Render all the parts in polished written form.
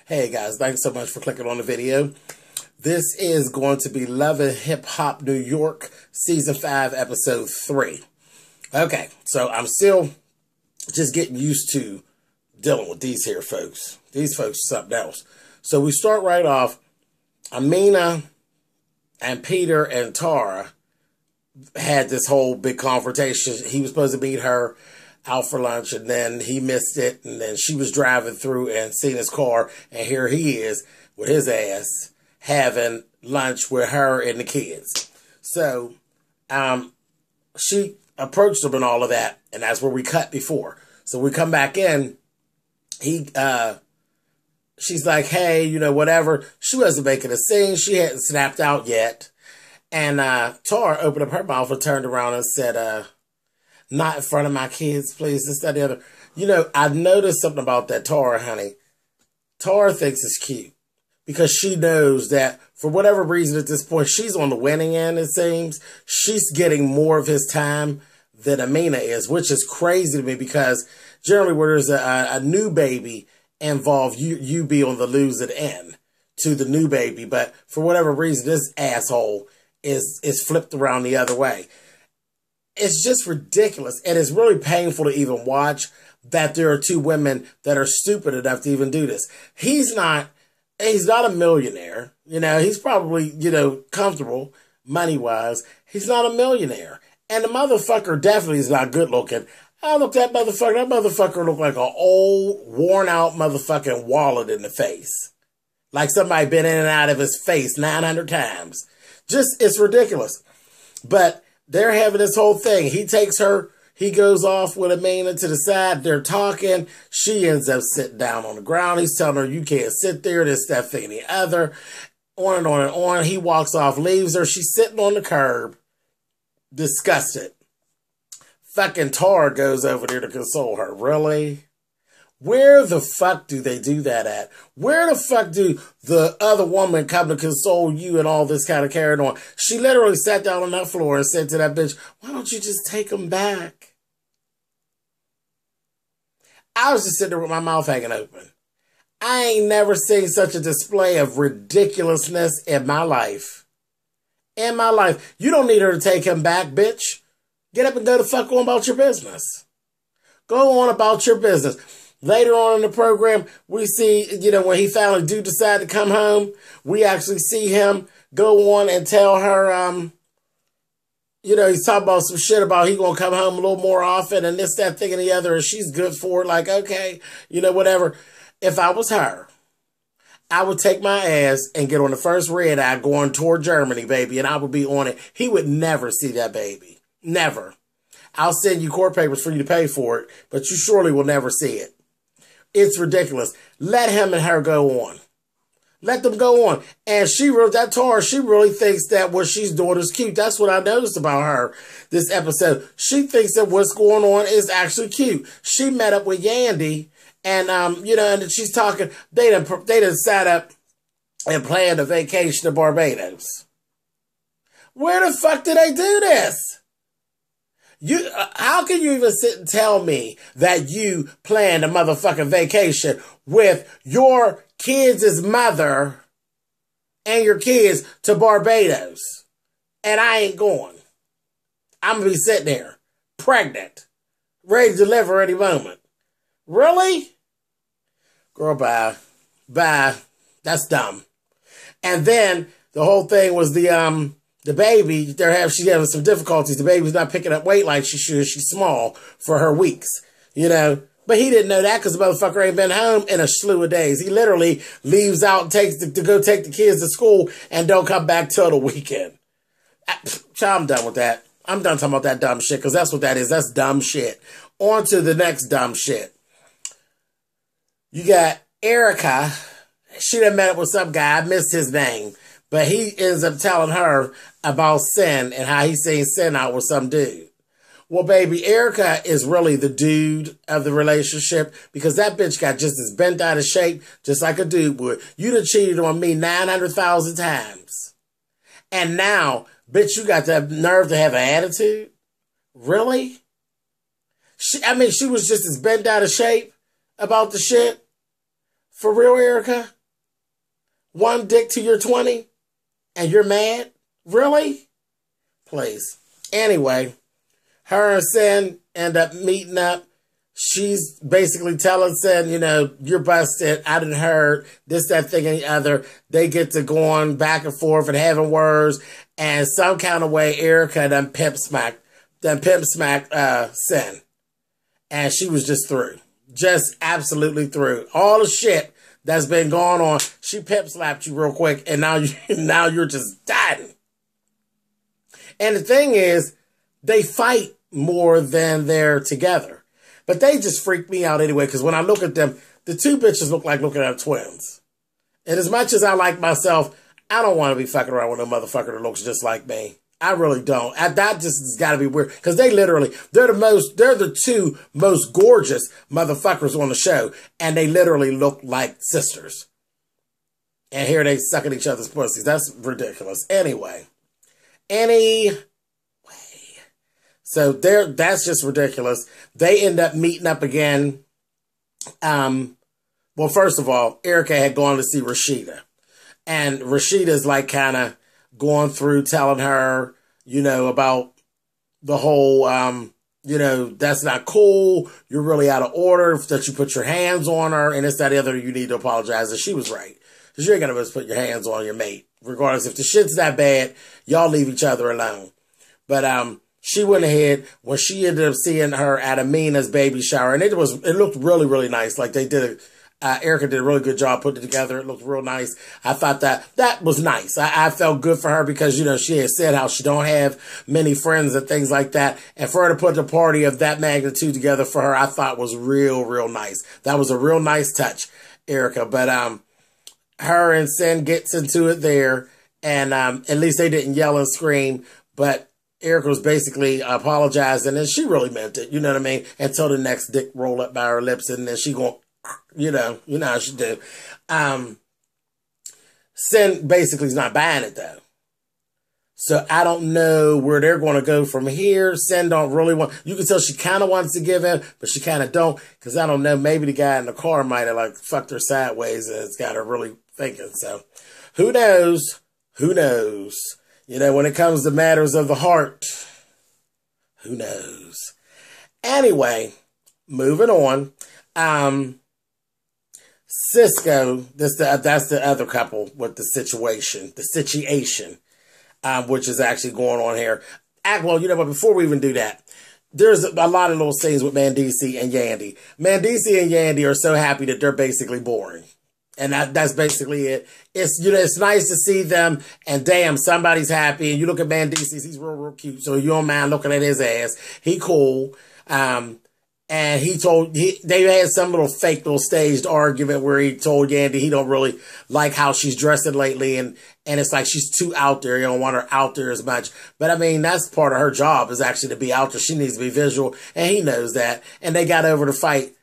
Hey guys, thanks so much for clicking on the video. This is going to be Love and Hip Hop New York, Season 5, Episode 3. Okay, so I'm still just getting used to dealing with these here folks. These folks are something else. So we start right off. Amina and Peter and Tara had this whole big confrontation. He was supposed to meet her out for lunch, and then he missed it, and then she was driving through and seen his car, and here he is with his ass having lunch with her and the kids. So she approached him and all of that, and that's where we cut before. So we come back in. She's like, hey, you know, whatever. She wasn't making a scene. She hadn't snapped out yet. And Tara opened up her mouth and turned around and said, not in front of my kids, please, this, that, the other. You know, I noticed something about that Tara, honey. Tara thinks it's cute because she knows that for whatever reason at this point, she's on the winning end, it seems. She's getting more of his time than Amina is, which is crazy to me because generally where there's a new baby involved, you be on the losing end to the new baby. But for whatever reason, this asshole is flipped around the other way. It's just ridiculous. And it's really painful to even watch that there are two women that are stupid enough to even do this. He's not a millionaire. You know, he's probably, you know, comfortable money-wise. He's not a millionaire. And the motherfucker definitely is not good looking. I look at that motherfucker. That motherfucker looked like an old, worn-out motherfucking wallet in the face. Like somebody been in and out of his face 900 times. Just, it's ridiculous. But they're having this whole thing. He takes her, he goes off with Amina to the side. They're talking. She ends up sitting down on the ground. He's telling her, you can't sit there, this, that, thing, and the other. On and on and on. He walks off, leaves her. She's sitting on the curb, disgusted. Fucking Tara goes over there to console her. Really? Where the fuck do they do that at? Where the fuck do the other woman come to console you and all this kind of carrying on? She literally sat down on that floor and said to that bitch, why don't you just take him back? I was just sitting there with my mouth hanging open. I ain't never seen such a display of ridiculousness in my life. In my life. You don't need her to take him back, bitch. Get up and go the fuck on about your business. Go on about your business. Later on in the program, we see, you know, when he finally do decide to come home, we actually see him go on and tell her, you know, he's talking about some shit about he gonna come home a little more often and this, that, thing, and the other, and she's good for it. Like, okay, you know, whatever. If I was her, I would take my ass and get on the first red eye going toward Germany, baby, and I would be on it. He would never see that baby. Never. I'll send you court papers for you to pay for it, but you surely will never see it. It's ridiculous. Let him and her go on. Let them go on. And she wrote that Tara, she really thinks that what she's doing is cute. That's what I noticed about her this episode. She thinks that what's going on is actually cute. She met up with Yandy and, you know, and she's talking, they done sat up and planned a vacation to Barbados. Where the fuck did they do this? How can you even sit and tell me that you planned a motherfucking vacation with your kids' mother and your kids to Barbados and I ain't going? I'm going to be sitting there, pregnant, ready to deliver any moment. Really? Girl, bye. Bye. That's dumb. And then the whole thing was the baby, she's having some difficulties. The baby's not picking up weight like she should. She's small for her weeks, you know. But he didn't know that because the motherfucker ain't been home in a slew of days. He literally leaves out and takes to go take the kids to school and don't come back till the weekend. I'm done with that. I'm done talking about that dumb shit because that's what that is. That's dumb shit. On to the next dumb shit. You got Erica. She done met up with some guy. I missed his name. But he ends up telling her about Sin and how he seen Sin out with some dude. Well, baby, Erica is really the dude of the relationship because that bitch got just as bent out of shape just like a dude would. You done cheated on me 900,000 times. And now, bitch, you got the nerve to have an attitude? Really? She was just as bent out of shape about the shit. For real, Erica? One dick to your 20? And you're mad? Really? Please. Anyway, her and Sin end up meeting up. She's basically telling Sin, you know, you're busted. I done heard this, that, thing, and the other. They get to going back and forth and having words. And some kind of way, Erica done pimp smacked Sin. And she was just through. Just absolutely through. All the shit that's been going on, she pimp slapped you real quick, and now you're just dying. And the thing is, they fight more than they're together. But they just freak me out anyway, because when I look at them, the two bitches look like looking at twins. And as much as I like myself, I don't want to be fucking around with a motherfucker that looks just like me. I really don't. That just has got to be weird. Because they're the two most gorgeous motherfuckers on the show. And they literally look like sisters. And here they sucking each other's pussies. That's ridiculous. Anyway. So that's just ridiculous. They end up meeting up again. Well, first of all, Erica had gone to see Rashida. And Rashida's like kind of going through telling her, you know, about the whole, you know, that's not cool. You're really out of order that you put your hands on her. And it's that other, you need to apologize. And she was right. Because you ain't going to just put your hands on your mate. Regardless, if the shit's that bad, y'all leave each other alone. But she went ahead when she ended up seeing her at Amina's baby shower. And it looked really, really nice. Like they did Erica did a really good job putting it together. It looked real nice. I thought that was nice. I felt good for her because, you know, she had said how she don't have many friends and things like that. And for her to put the party of that magnitude together for her, I thought was real, real nice. That was a real nice touch, Erica. But her and Sin gets into it there. And at least they didn't yell and scream. But Erica was basically apologizing. And she really meant it. You know what I mean? Until the next dick roll up by her lips. And then she going, you know how she do. Sin basically is not buying it though. So I don't know where they're going to go from here. Sin don't really want, you can tell she kind of wants to give in, but she kind of don't. Cause I don't know, maybe the guy in the car might have like fucked her sideways and it's got her really thinking. So who knows? Who knows? You know, when it comes to matters of the heart, who knows? Anyway, moving on. Cisco, that's the other couple with the situation, which is actually going on here. Well, you know, but before we even do that, there's a lot of little scenes with Mandisi and Yandy. Mandisi and Yandy are so happy that they're basically boring. And that's basically it. It's, you know, it's nice to see them and damn, somebody's happy. And you look at Mandisi, he's real, real cute. So you don't mind looking at his ass. He cool. And they had some little staged argument where he told Yandy he don't really like how she's dressing lately. And it's like she's too out there. You don't want her out there as much. But I mean, that's part of her job is actually to be out there. She needs to be visual. And he knows that. And they got over the fight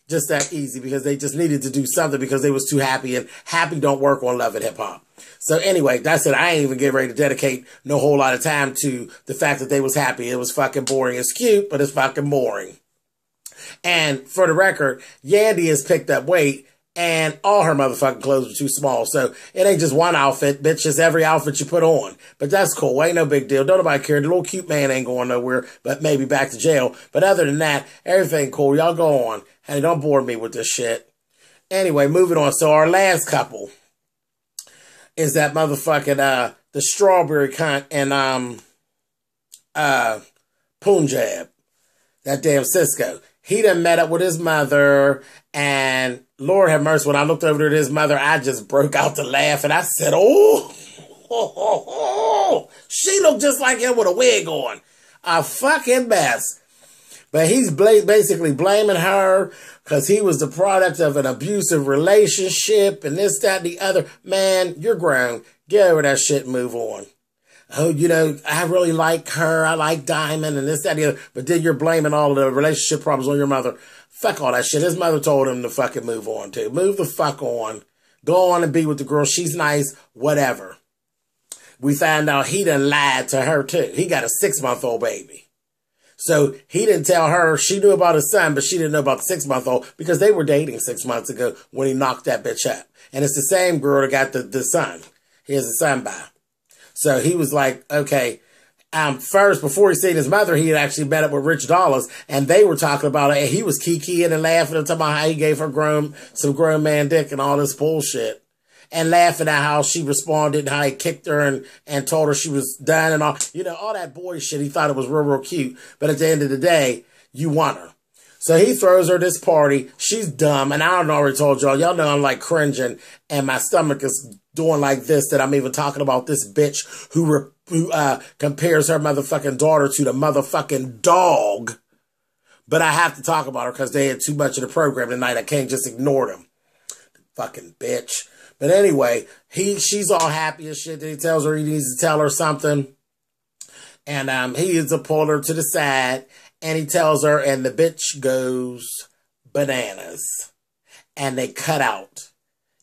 just that easy because they just needed to do something because they was too happy. And happy don't work on Love and Hip Hop. So anyway, that's it. I ain't even getting ready to dedicate no whole lot of time to the fact that they was happy. It was fucking boring. It's cute, but it's fucking boring. And for the record, Yandy has picked up weight and all her motherfucking clothes are too small. So it ain't just one outfit, bitch. It's every outfit you put on. But that's cool. Ain't no big deal. Don't nobody care. The little cute man ain't going nowhere, but maybe back to jail. But other than that, everything cool. Y'all go on. Hey, don't bore me with this shit. Anyway, moving on. So our last couple is that motherfucking, the strawberry cunt and, Punjab. That damn Cisco. He done met up with his mother, and Lord have mercy, when I looked over at his mother, I just broke out to laugh, and I said, oh, she looked just like him with a wig on. A fucking mess. But he's basically blaming her because he was the product of an abusive relationship, and this, that, and the other. Man, you're grown. Get over that shit and move on. Oh, you know, I really like her. I like Diamond and this, that, and the other. But then you're blaming all of the relationship problems on your mother. Fuck all that shit. His mother told him to fucking move on too. Move the fuck on. Go on and be with the girl. She's nice. Whatever. We found out he done lied to her too. He got a 6-month-old baby. So he didn't tell her. She knew about his son, but she didn't know about the 6-month-old because they were dating 6 months ago when he knocked that bitch up. And it's the same girl that got the son. He has a son by. So he was like, okay. First, before he seen his mother, he had actually met up with Rich Dollars, and they were talking about it, and he was kikiing and laughing and talking about how he gave her some grown man dick and all this bullshit. And laughing at how she responded and how he kicked her and told her she was done and all. You know, all that boy shit. He thought it was real, real cute. But at the end of the day, you want her. So he throws her this party. She's dumb. And I don't know, I already told y'all. Y'all know I'm like cringing. And my stomach is doing like this, that I'm even talking about this bitch who compares her motherfucking daughter to the motherfucking dog. But I have to talk about her because they had too much of the program tonight. I can't just ignore them. Fucking bitch. But anyway, she's all happy as shit that he tells her he needs to tell her something. And he ends up pulling her to the side. And he tells her, and the bitch goes bananas. And they cut out.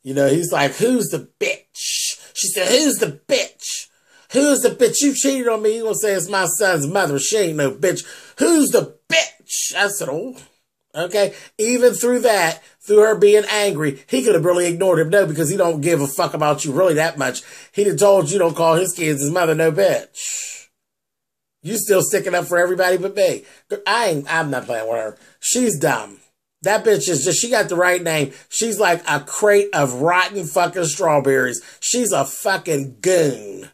You know, he's like, who's the bitch? She said, who's the bitch? Who's the bitch? You cheated on me. You gonna say it's my son's mother. She ain't no bitch. Who's the bitch? I said, oh, okay. Even through that, through her being angry, he could have really ignored him. No, because he don't give a fuck about you really that much. He'd have told you don't call his kids his mother no bitch. You still sticking up for everybody but me. I'm not playing with her. She's dumb. That bitch is just, she got the right name. She's like a crate of rotten fucking strawberries. She's a fucking goon.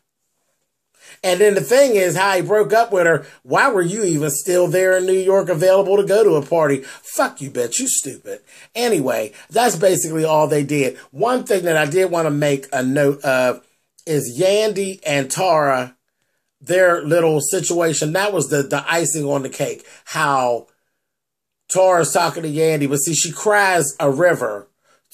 And then the thing is how he broke up with her. Why were you even still there in New York available to go to a party? Fuck you, bitch. You stupid. Anyway, that's basically all they did. One thing that I did want to make a note of is Yandy and Tara, their little situation. That was the icing on the cake. How Tara's talking to Yandy, but see, she cries a river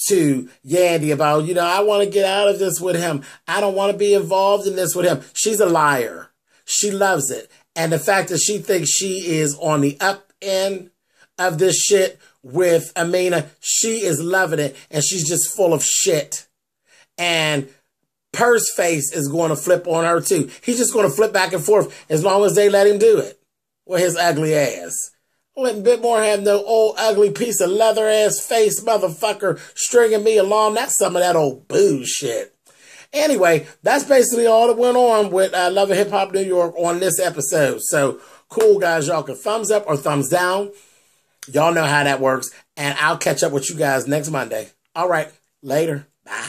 to Yandy about, you know, I want to get out of this with him. I don't want to be involved in this with him. She's a liar. She loves it. And the fact that she thinks she is on the up end of this shit with Amina, she is loving it. And she's just full of shit. And Purse Face is going to flip on her too. He's just going to flip back and forth as long as they let him do it with his ugly ass. Letting Bitmore have no old ugly piece of leather ass face motherfucker stringing me along. That's some of that old bullshit. Anyway, that's basically all that went on with Love and Hip Hop New York on this episode. So cool, guys. Y'all can thumbs up or thumbs down. Y'all know how that works. And I'll catch up with you guys next Monday. All right. Later. Bye.